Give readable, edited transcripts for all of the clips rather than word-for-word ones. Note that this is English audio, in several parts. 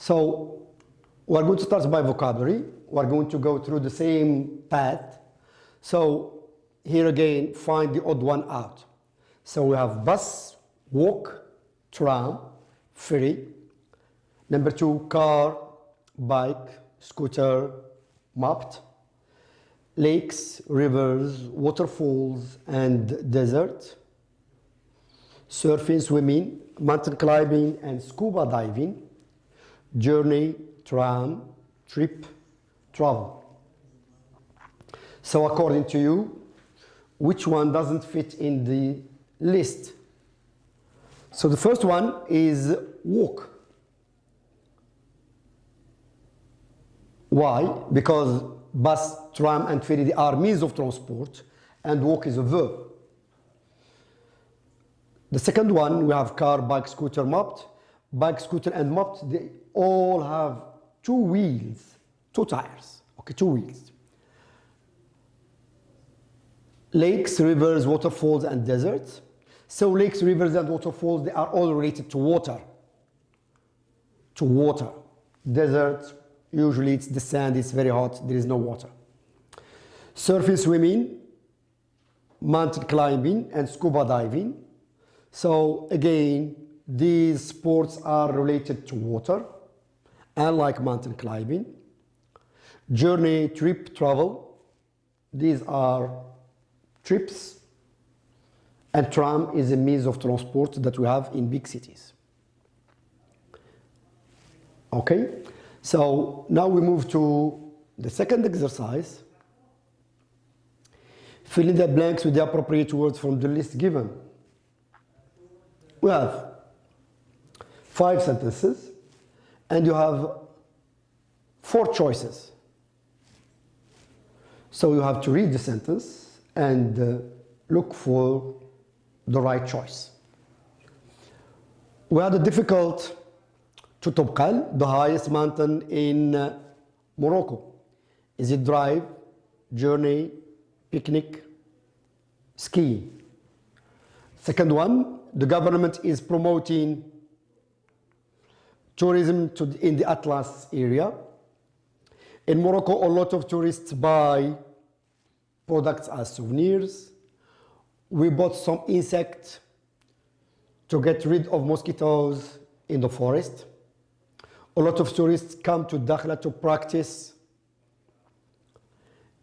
So we're going to start by vocabulary. We're going to go through the same path. So here again, find the odd one out. So we have bus, walk, tram, ferry. Number 2, car, bike, scooter, moped. Lakes, rivers, waterfalls, and desert. Surfing, swimming, mountain climbing, and scuba diving. Journey, tram, trip, travel. So according to you, which one doesn't fit in the list? So the first one is walk. Why? Because bus, tram, and ferry, they are means of transport, and walk is a verb. The second one, we have car, bike, scooter, moped. Bike, scooter, and moped, they all have 2 wheels, 2 tires, okay, 2 wheels. Lakes, rivers, waterfalls, and deserts. So lakes, rivers, and waterfalls, they are all related to water. To water. Deserts, usually it's the sand, it's very hot, there is no water. Surfing, swimming, mountain climbing, and scuba diving. So again, these sports are related to water, unlike mountain climbing. Journey, trip, travel. These are trips. And tram is a means of transport that we have in big cities. Okay? So now we move to the second exercise. Fill in the blanks with the appropriate words from the list given. We have 5 sentences, and you have 4 choices. So you have to read the sentence and look for the right choice. We had a difficult to Tobkal, the highest mountain in Morocco. Is it drive, journey, picnic, skiing? Second one, the government is promoting tourism in the Atlas area. In Morocco, a lot of tourists buy products as souvenirs. We bought some insects to get rid of mosquitoes in the forest. A lot of tourists come to Dakhla to practice.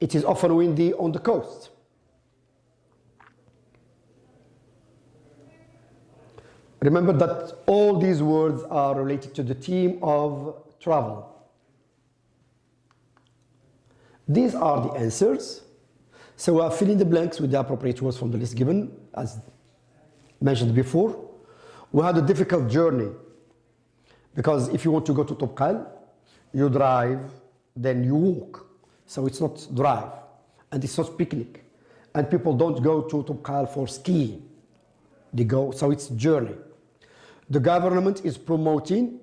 It is often windy on the coast. Remember that all these words are related to the theme of travel. These are the answers. So we are filling the blanks with the appropriate words from the list given, as mentioned before. We had a difficult journey, because if you want to go to Tobkal, you drive, then you walk. So it's not drive, and it's not picnic. And people don't go to Tobkal for skiing. They go, so it's journey. The government is promoting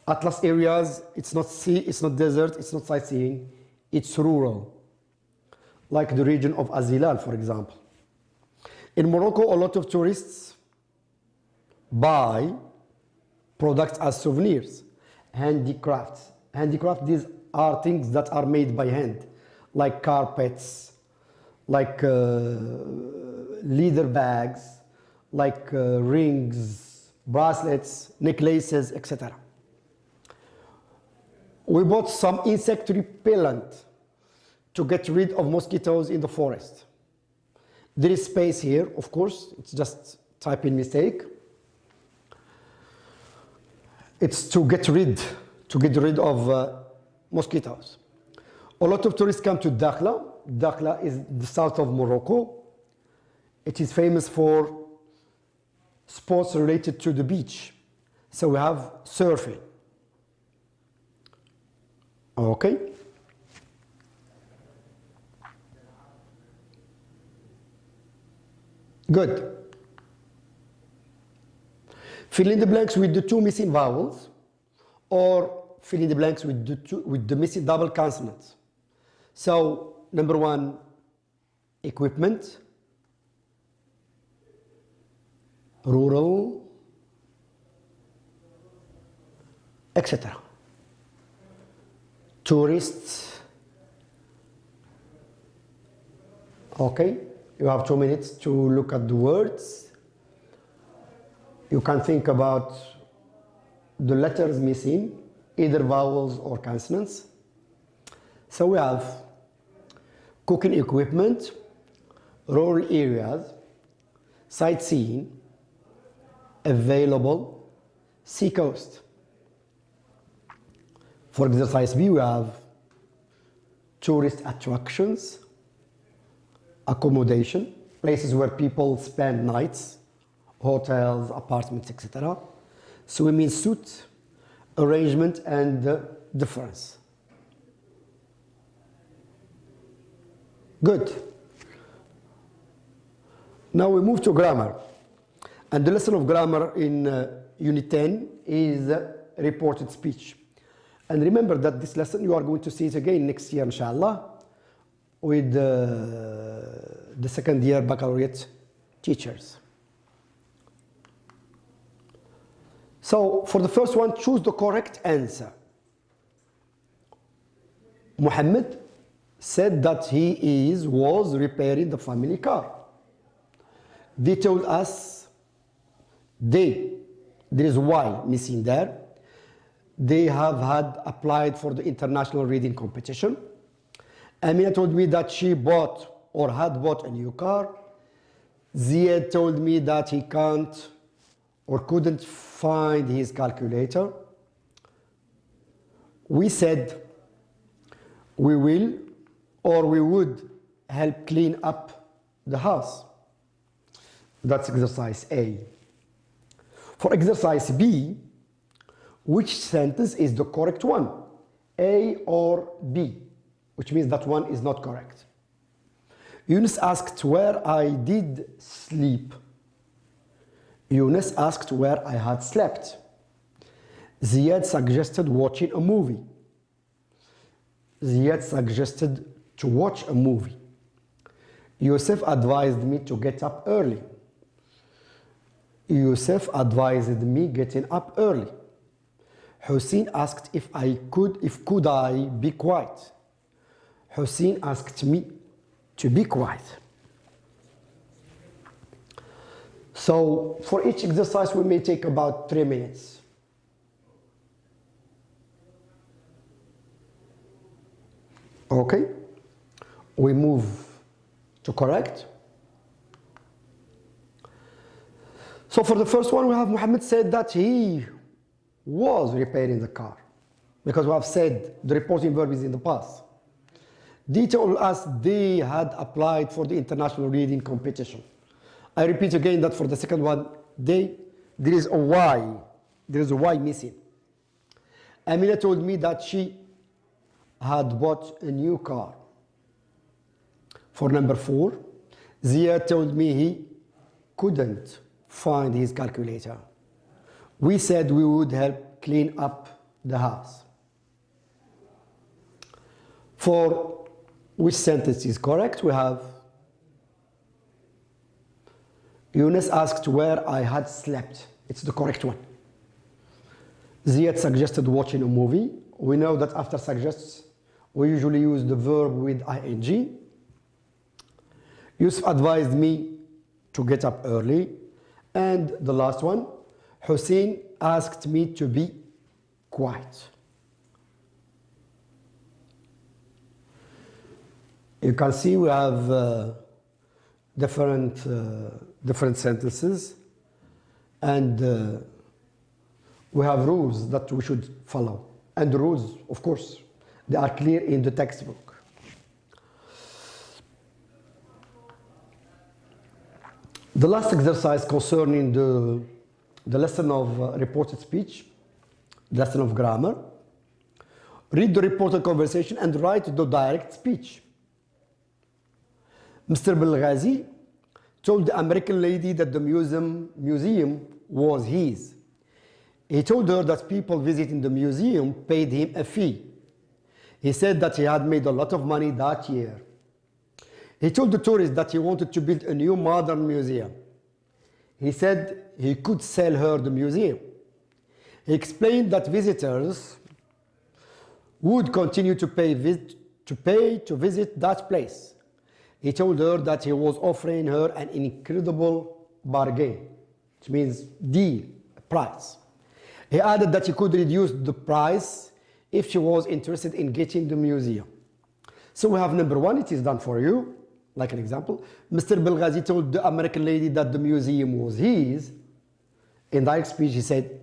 Atlas areas. It's not sea, it's not desert, it's not sightseeing, it's rural. Like the region of Azilal, for example. In Morocco, a lot of tourists buy products as souvenirs, handicrafts. Handicraft, these are things that are made by hand, like carpets, like leather bags, like rings, bracelets, necklaces, etc. We bought some insect repellent to get rid of mosquitoes in the forest. There is space here, of course, it's just typing mistake. It's to get rid of mosquitoes. A lot of tourists come to Dakhla. Dakhla is the south of Morocco. It is famous for sports related to the beach. So we have surfing. Okay. Good. Fill in the blanks with the 2 missing vowels, or fill in the blanks with the missing double consonants. So, number 1, equipment, rural, etc. Tourists. Okay, you have 2 minutes to look at the words. You can think about the letters missing, either vowels or consonants. So we have cooking equipment, rural areas, sightseeing, available, seacoast. For exercise B, we have tourist attractions, accommodation, places where people spend nights, hotels, apartments, etc. Swimming suit, arrangement, and difference. Good. Now we move to grammar. And the lesson of grammar in Unit 10 is reported speech. And remember that this lesson you are going to see it again next year, inshallah, with the second year baccalaureate teachers. So for the first one, choose the correct answer. Muhammad said that he was repairing the family car. They told us, there is Y missing there. They have had applied for the international reading competition. Amina told me that she bought or had bought a new car. Ziad told me that he can't or couldn't find his calculator. We said we will or we would help clean up the house. That's exercise A. For exercise B, which sentence is the correct one? A or B? Which means that one is not correct. Yunus asked where I did sleep. Yunus asked where I had slept. Ziad suggested watching a movie. Ziad suggested to watch a movie. Yusuf advised me to get up early. Yusuf advised me getting up early. Hussein asked if could I be quiet. Hussein asked me to be quiet. So for each exercise we may take about 3 minutes. Okay, we move to correct. So for the first one we have Muhammad said that he was repairing the car, because we have said the reporting verb is in the past. They told us they had applied for the international reading competition. I repeat again that for the second one, there is a Y. There is a Y missing. Amina told me that she had bought a new car. For number 4, Ziad told me he couldn't find his calculator. We said we would help clean up the house. For which sentence is correct? We have Yunus asked where I had slept. It's the correct one. Ziad suggested watching a movie. We know that after suggests, we usually use the verb with ing. Yusuf advised me to get up early. And the last one, Hussein asked me to be quiet. You can see we have different sentences, and we have rules that we should follow. And the rules, of course, they are clear in the textbook. The last exercise concerning the lesson of reported speech, lesson of grammar. Read the reported conversation and write the direct speech. Mr. Belghazi told the American lady that the museum was his. He told her that people visiting the museum paid him a fee. He said that he had made a lot of money that year. He told the tourist that he wanted to build a new modern museum. He said he could sell her the museum. He explained that visitors would continue to pay to visit that place. He told her that he was offering her an incredible bargain, which means deal, price. He added that he could reduce the price if she was interested in getting the museum. So we have number one, it is done for you, like an example. Mr. Belghazi told the American lady that the museum was his. In direct speech, he said,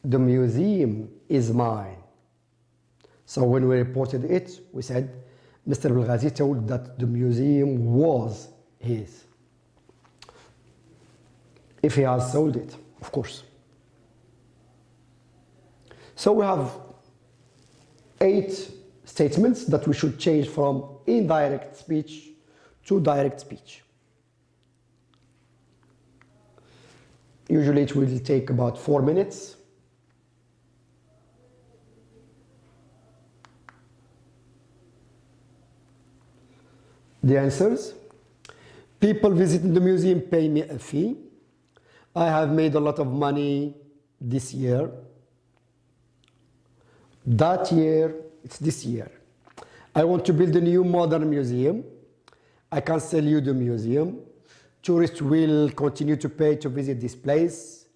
the museum is mine. So when we reported it, we said, Mr. Belghazi told that the museum was his. If he has sold it, of course. So we have 8 statements that we should change from indirect speech to direct speech. Usually it will take about 4 minutes. The answers: people visiting the museum pay me a fee. I have made a lot of money this year. That year, it's this year. I want to build a new modern museum. I can sell you the museum. Tourists will continue to pay to visit this place.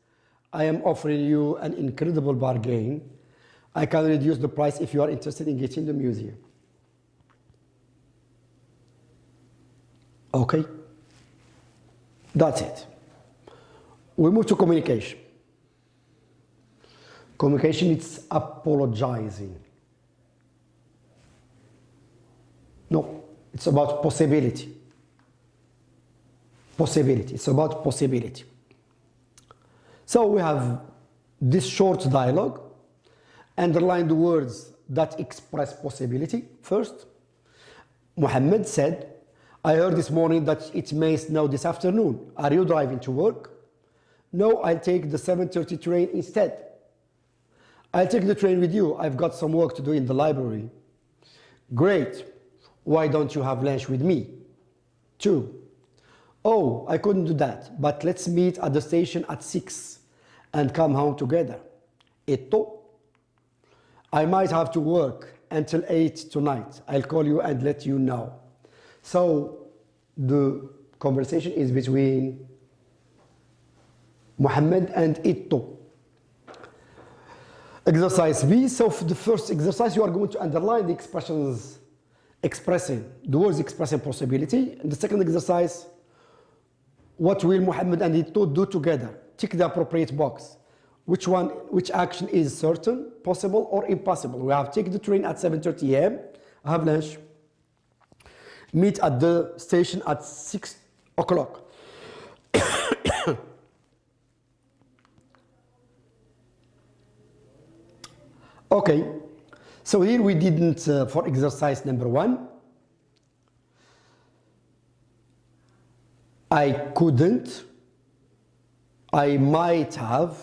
I am offering you an incredible bargain. I can reduce the price if you are interested in getting the museum. Okay, that's it. We move to communication. Communication, it's apologizing. No, it's about possibility. Possibility, it's about possibility. So we have this short dialogue. Underline the words that express possibility. First, Muhammad said, I heard this morning that it may snow this afternoon. Are you driving to work? No, I'll take the 7:30 train instead. I'll take the train with you. I've got some work to do in the library. Great. Why don't you have lunch with me? 2. Oh, I couldn't do that, but let's meet at the station at 6 and come home together. 8. I might have to work until 8 tonight. I'll call you and let you know. So the conversation is between Muhammad and Itto. Exercise B. So for the first exercise, you are going to underline the expressions expressing, the words expressing possibility. In the second exercise, what will Muhammad and Itto do together? Tick the appropriate box. Which action is certain, possible, or impossible? We have take the train at 7:30 a.m. have lunch. Meet at the station at 6 o'clock. Okay, so here we didn't, for exercise number 1, I couldn't, I might have.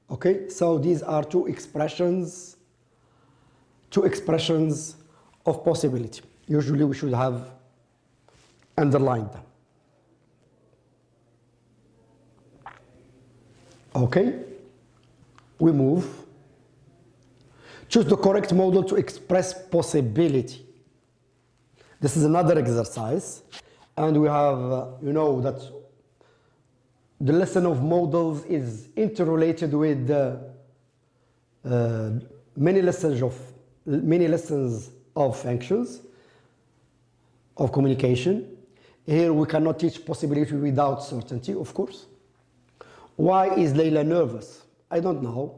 Okay, so these are two expressions of possibility. Usually we should have underlined them. Okay, we move. Choose the correct model to express possibility. This is another exercise, and we have, you know, that the lesson of models is interrelated with many lessons of functions of communication. Here we cannot teach possibility without certainty, of course. Why is Layla nervous? I don't know.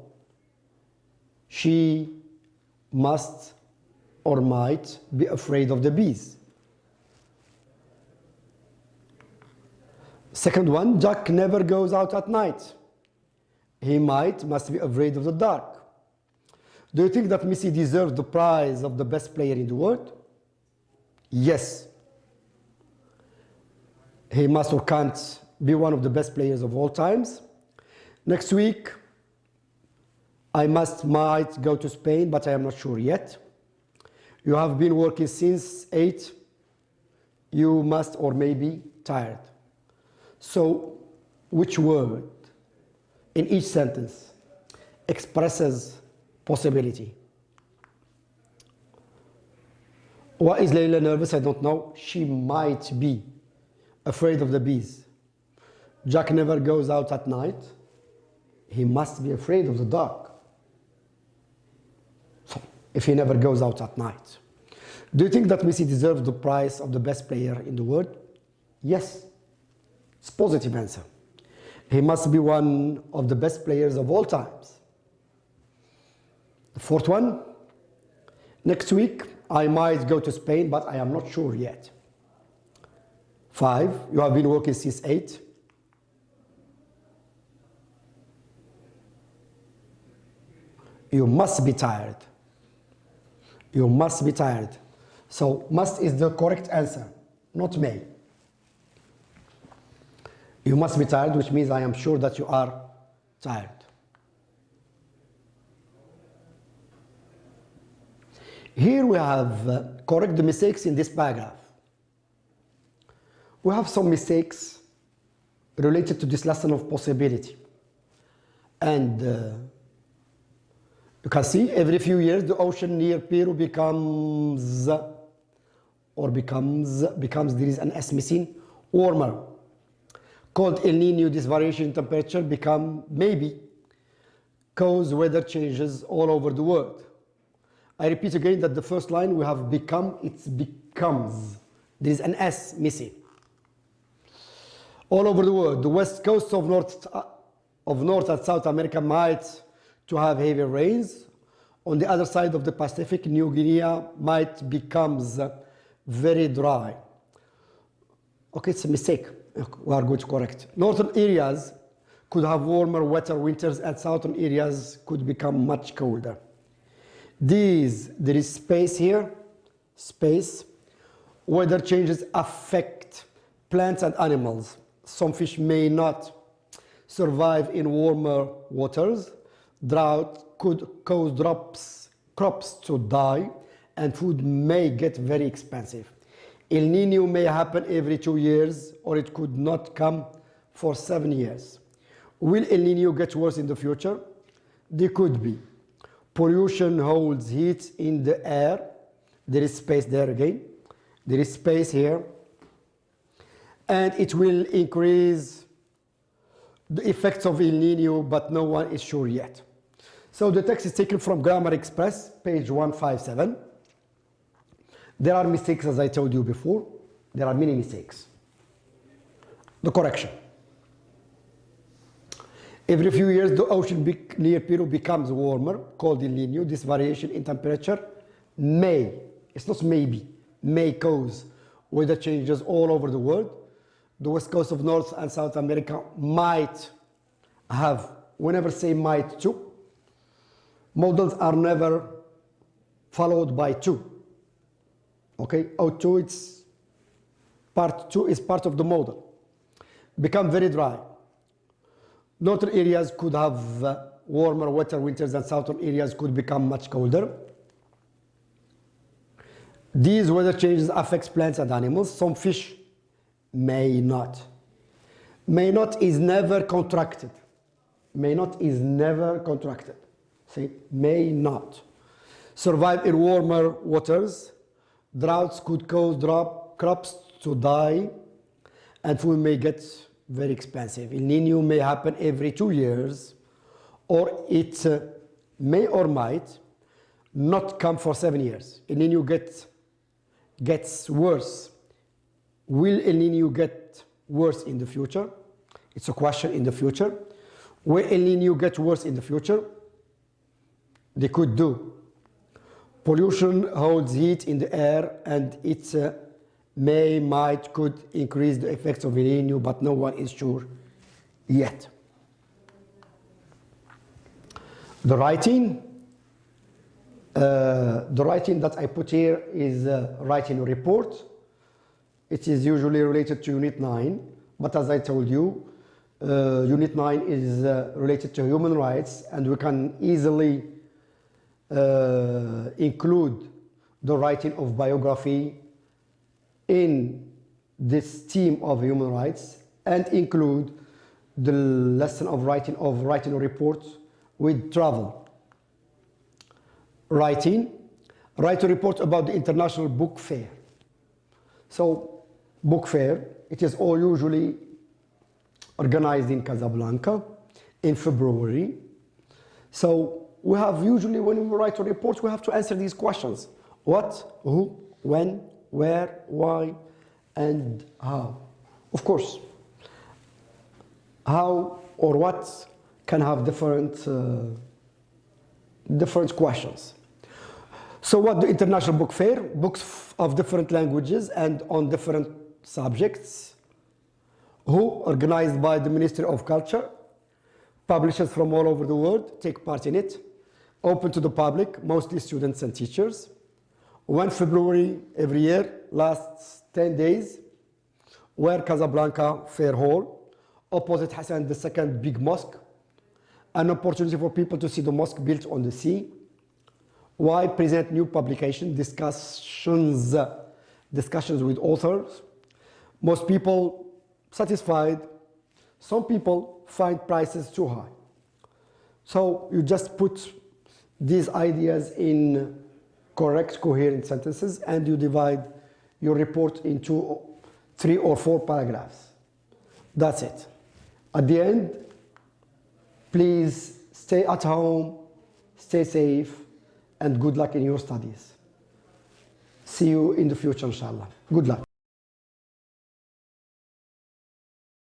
She must or might be afraid of the bees. Second one, Jack never goes out at night. He must be afraid of the dark. Do you think that Messi deserves the prize of the best player in the world? Yes. He must or can't be one of the best players of all times. Next week, I might go to Spain, but I am not sure yet. You have been working since 8. You must or may be tired. So, which word in each sentence expresses possibility. Why is Layla nervous? I don't know. She might be afraid of the bees. Jack never goes out at night. He must be afraid of the dark. So, if he never goes out at night. Do you think that Messi deserves the prize of the best player in the world? Yes. It's a positive answer. He must be one of the best players of all times. The fourth one. Next week, I might go to Spain, but I am not sure yet. 5. You have been working since 8. You must be tired. You must be tired. So, must is the correct answer, not may. You must be tired, which means I am sure that you are tired. Here we have correct the mistakes in this paragraph. We have some mistakes related to this lesson of possibility. And you can see every few years the ocean near Peru becomes, there is an S missing, warmer. Called El Nino, this variation in temperature maybe cause weather changes all over the world. I repeat again that the first line we have become, it's becomes. There is an S missing. All over the world, the west coast of North and South America might to have heavy rains. On the other side of the Pacific, New Guinea might becomes very dry. Okay, it's a mistake. We are going to correct. Northern areas could have warmer, wetter winters, and southern areas could become much colder. There is space here, space. Weather changes affect plants and animals. Some fish may not survive in warmer waters. Drought could cause crops to die, and food may get very expensive. El Nino may happen every 2 years, or it could not come for 7 years. Will El Nino get worse in the future? There could be. Pollution holds heat in the air. There is space there again. There is space here. And it will increase the effects of El Nino, but no one is sure yet. So the text is taken from Grammar Express, page 157. There are mistakes, as I told you before. There are many mistakes. The correction. Every few years, the ocean near Peru becomes warmer, called El Nino. This variation in temperature may, it's not maybe, may cause weather changes all over the world. The west coast of North and South America might have, we never say might to. Models are never followed by to. Okay, O2, it's part 2 is part of the model. Become very dry. Northern areas could have warmer, wetter winters, and southern areas could become much colder. These weather changes affect plants and animals. Some fish may not. May not is never contracted. May not is never contracted. See, may not. Survive in warmer waters. Droughts could cause crops to die, and food may get very expensive. El Nino may happen every 2 years, or it may or might not come for 7 years. El Nino gets worse. Will El Nino get worse in the future? It's a question in the future. Will El Nino get worse in the future? They could do. Pollution holds heat in the air, and it might, could increase the effects of El Nino, but no one is sure yet. The writing that I put here is writing a report. It is usually related to Unit 9, but as I told you, Unit 9 is related to human rights, and we can easily include the writing of biography in this theme of human rights, and include the lesson of writing a report with travel. Writing, write a report about the International Book Fair. So, book fair, it is all usually organized in Casablanca in February. So, we have usually, when we write a report, we have to answer these questions. What, who, when, where, why, and how. Of course, how or what can have different questions. So what the International Book Fair? Books of different languages and on different subjects. Who? Organized by the Ministry of Culture. Publishers from all over the world take part in it. Open to the public, mostly students and teachers. 1 February every year, lasts 10 days. Where Casablanca Fair Hall, opposite Hassan II big mosque. An opportunity for people to see the mosque built on the sea. Why? Present new publication, discussions with authors. Most people satisfied. Some people find prices too high. So you just put these ideas in correct, coherent sentences, and you divide your report into 3 or 4 paragraphs. That's it. At the end, please stay at home, stay safe, and good luck in your studies. See you in the future, inshallah. Good luck.